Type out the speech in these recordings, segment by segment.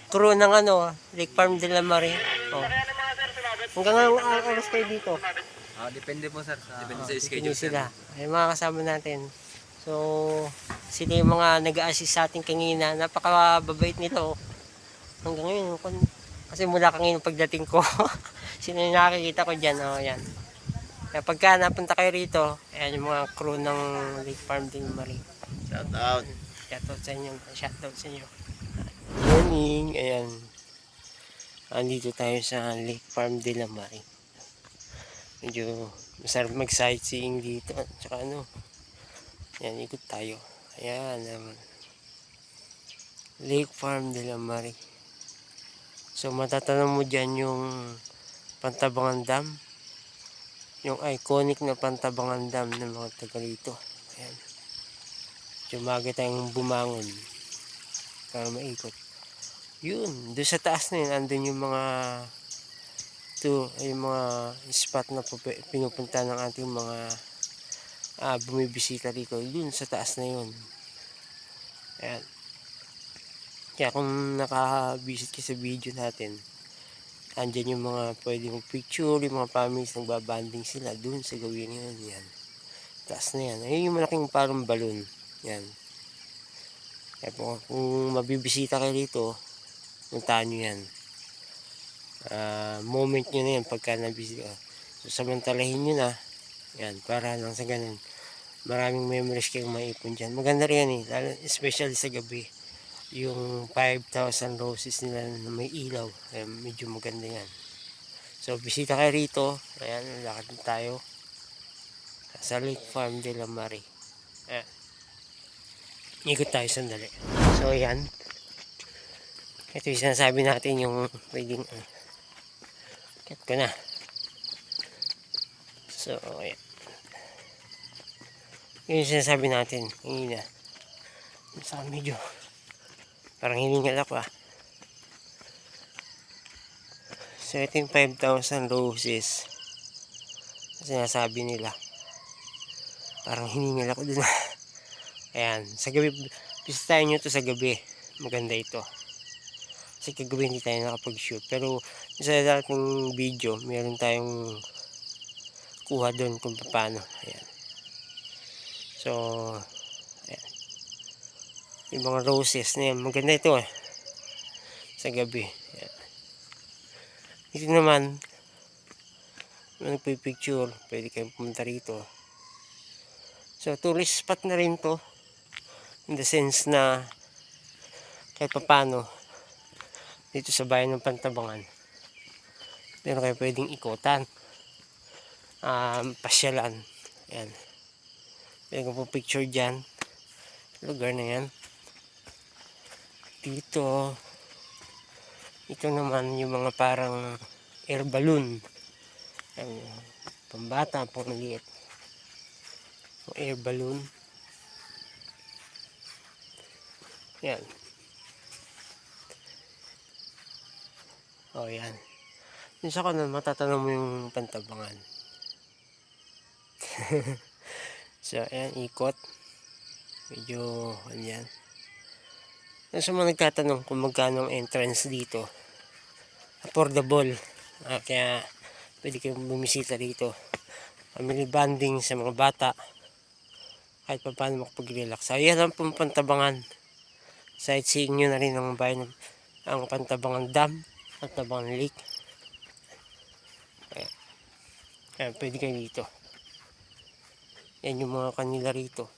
crew ng Lake Farm de la Mare. Oh. Hanggang anong oras kayo dito? Depende po sir. Depende sa Depende schedule sir. sila. Ay mga kasama natin. So, sila yung mga nag-a-assist sa atin kanina. Napakababait nito. Hanggang ngayon, kasi mula kanina pagdating ko, sino yung nakikita ko dyan. Oh, yan. Kaya pagka napunta kayo rito, ayan yung mga crew ng Lake Farm de la Mare. Shout out. Shoutout sa inyo. Shoutout sa inyo. Morning. Ayan. Andito tayo sa Lake Farm de la Mare. Medyo masarap mag-sightseeing dito. Tsaka yan, ikot tayo. Ayan, Lake Farm de la Mare. So, matatanong mo dyan yung Pantabangan Dam. Yung iconic na Pantabangan Dam ng mga taga rito. Ayan. Umaga tayong bumangon para maikot. Yun, doon sa taas na yun, andun yung mga yung mga spot na pinupunta ng ating mga bumibisita rito. Yun, sa taas na yun. Ayan. Kaya kung naka-visit ka sa video natin, andyan yung mga pwede mag-picture, yung mga families nagbabanding sila dun sa gawin yun. Yan. Taas na yan. Ayun yung malaking parang balon. Yan. Kaya kung mabibisita kayo dito, puntahan nyo yan. Moment nyo na yan pagka nabisita. So, samantalahin nyo na. Yan. Para lang sa ganun. Maraming memories kayong maipon dyan. Maganda rin yan eh. Especially sa gabi. Yung 5,000 roses nila na may ilaw. Ayan, medyo maganda yan. So, bisita kayo rito. Ayan, lakad tayo. Sa Lake Farm de la Mare. Ayan. Ikot tayo sandali. So, ayan. Ito yung sinasabi natin yung pwedeng cut ko na. So, ayan. Yun yung sinasabi natin. Hindi na. Sa medyo parang hiningal ako So, ito yung 5,000 roses. Sinasabi nila. Parang hiningal ako dun. Ayan. Sa gabi, bisitahin nyo to sa gabi. Maganda ito. Kasi kagabi hindi tayo nakapag-shoot. Pero sa dating video, meron tayong kuha doon kung paano. Ayan. So, ayan. Yung mga roses na yan. Maganda ito sa gabi. Ayan. Ito naman, nagpipicture, pwede kayong pumunta rito. So, tourist spot na rin to. In the sense na kahit paano dito sa bayan ng Pantabangan meron kayo pwedeng ikutan, pasyalan. Ayan. Pwede kong po picture dyan. Lugar na yan. Dito, ito naman yung mga parang air balloon. Ayan, pambata, pamaliit. Air balloon. Yan. O, yan. Yung sa kanan, matatanong mo yung Pantabangan. So, ayan, ikot. Medyo, yan. Yung sa mga nagtatanong kung magkano ang entrance dito, affordable. Kaya, pwede kayong bumisita dito. Family bonding sa mga bata. Kahit pa paano makapag-relax. Ayan lang pong Pantabangan. Sightseeing nyo na rin ang bayan, ang Pantabangan Dam, Pantabangan Lake. Ayan, pwede kayo dito. Yan yung mga kanila rito.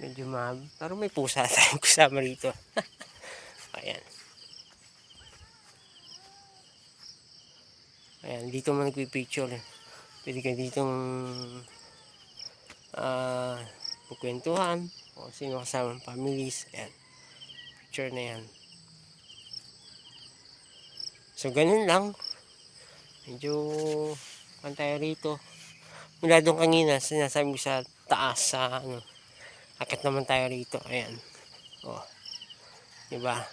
Medyo parang may pusa tayong kasama rito. Ayan. Ayan, dito mo nagpipicture. Pwede kayo ditong pagkwentuhan o sino kasama families. Ayan. Picture na yan. So, ganun lang. Medyo tayo rito. Mula doon kanina, sinasabi ko sa taas sa akit naman tayo rito. Ayan. O. Diba?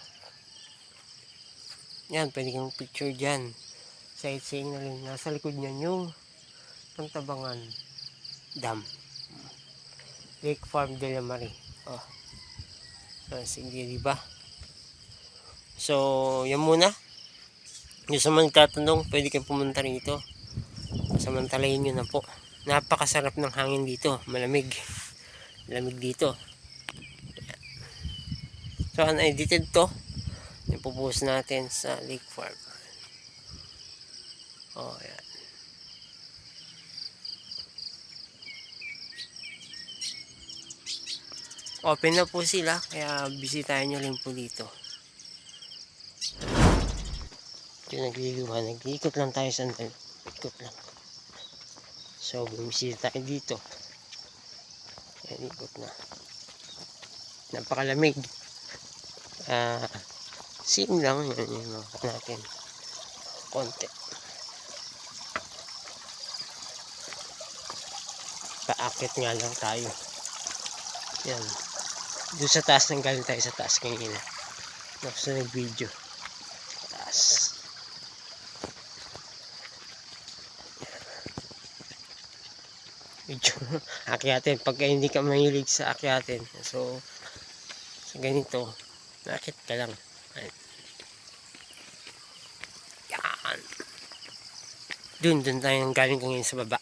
Yan, pwede kang picture dyan. Sightseeing na rin. Nasa likod niyan yung Pantabangan Dam. Lake Farm de la Marie. Oh. Sige, di ba? So, yan muna. Yung sa mga nagtatanong, pwede kayong pumunta rito. Samantalahin nyo na po. Napakasarap ng hangin dito. Malamig. Malamig dito. So, unedited to. Ipupost natin sa Lake Farm. Oh, yan. Open na po sila. Kaya bisitahin nyo rin po dito. Ito nagliliwa. Nag-iikot lang tayo sandal. Ikot lang. So, bumisita tayo dito. Yan, ikot na. Napakalamig. Same lang. Yan yung natin. Konti. Paakit nga lang tayo. Yan. Doon sa taas nang galing tayo sa taas kanina. Tapos na nag-video. Taas. Medyo akyatin. Pagka hindi ka mahilig sa akyatin. So, sa ganito, nakit ka lang. Yan. Doon tayo nang galing kanina sa baba.